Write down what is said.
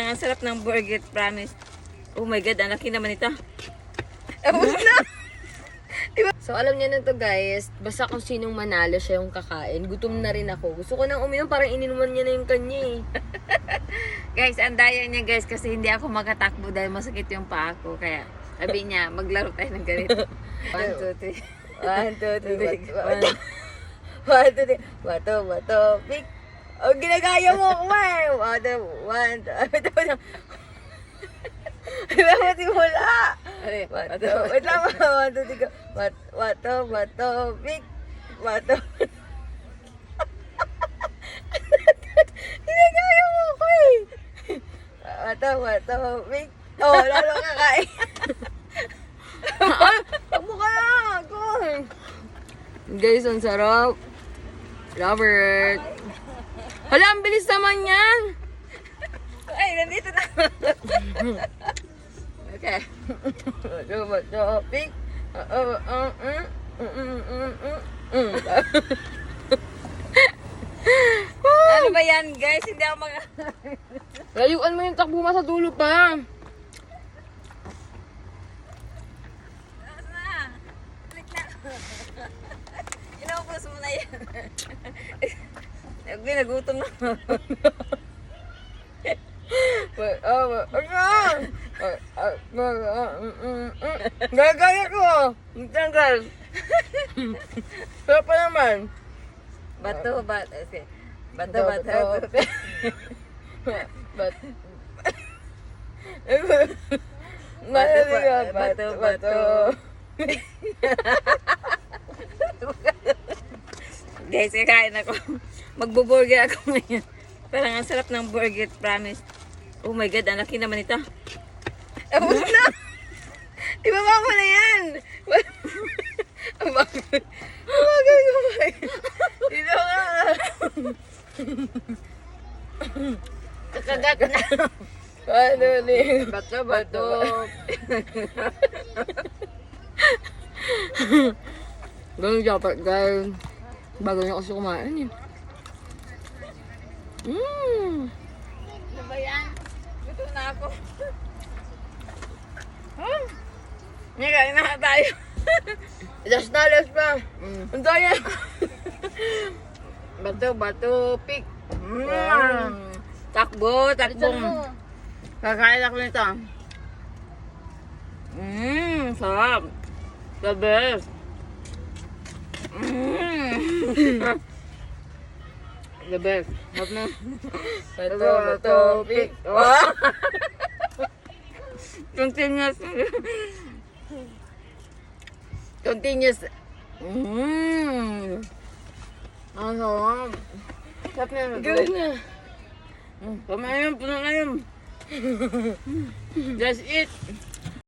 Parang ang sarap ng burger, promise. Oh my God, ang laki naman ito. So, alam niya na to guys, basta kung sinong manalo siya yung kakain. Gutom na rin ako. Gusto ko nang uminom, parang ininuman niya na yung kanya eh. Guys, ang daya niya guys kasi hindi ako makatakbo dahil masakit yung paa ko. Kaya sabi niya, maglaro tayo ng ganito. 1, 2, 3. 1, 2, 3. 1, 2, 3. Bato, pick. Oh, ginagaya mo ako eh. 1, 2, 1. Diba matimula? Bato. Wait lang. 1, 2, 3. Bato, pick. Bato. Ginagaya mo ako eh. Bato, pick. Oh, lalo kakain. Takbo ka na ako. Guys, ang sarap. Robert. Hala, ang bilis naman yan. Ay, nandito na. Okay. Topic. Ano ba yan guys? Hindi ako Layuan mo yung takbo mo sa dulo pa. Inaubos mo na yan. Nagutom na. Gagaya ko. Tanggal. Pero pa naman. Bato. Bato. Bato. Guys, kakain ako. Magbo-burger ako ngayon. Parang ang sarap ng burger, promise. Oh my God, ang laki naman ito. Tapos na. Ibaba mo na yan. Ang bagal. Dito ka. Kakagat na. Ano ni? Bato. Ganun dapat guys. Bago niya kasi kumain eh. Ano ba yan? Gutom na ako. Kain na tayo. Last na. Ang daya. Bato, pick. Takbo. Kakain ako nito. Sarap. The best. The best. Hot na. Bato, pick. Continuous. Ang sarap. Sarap na yun. Gawin na. Puno na yun. Just eat.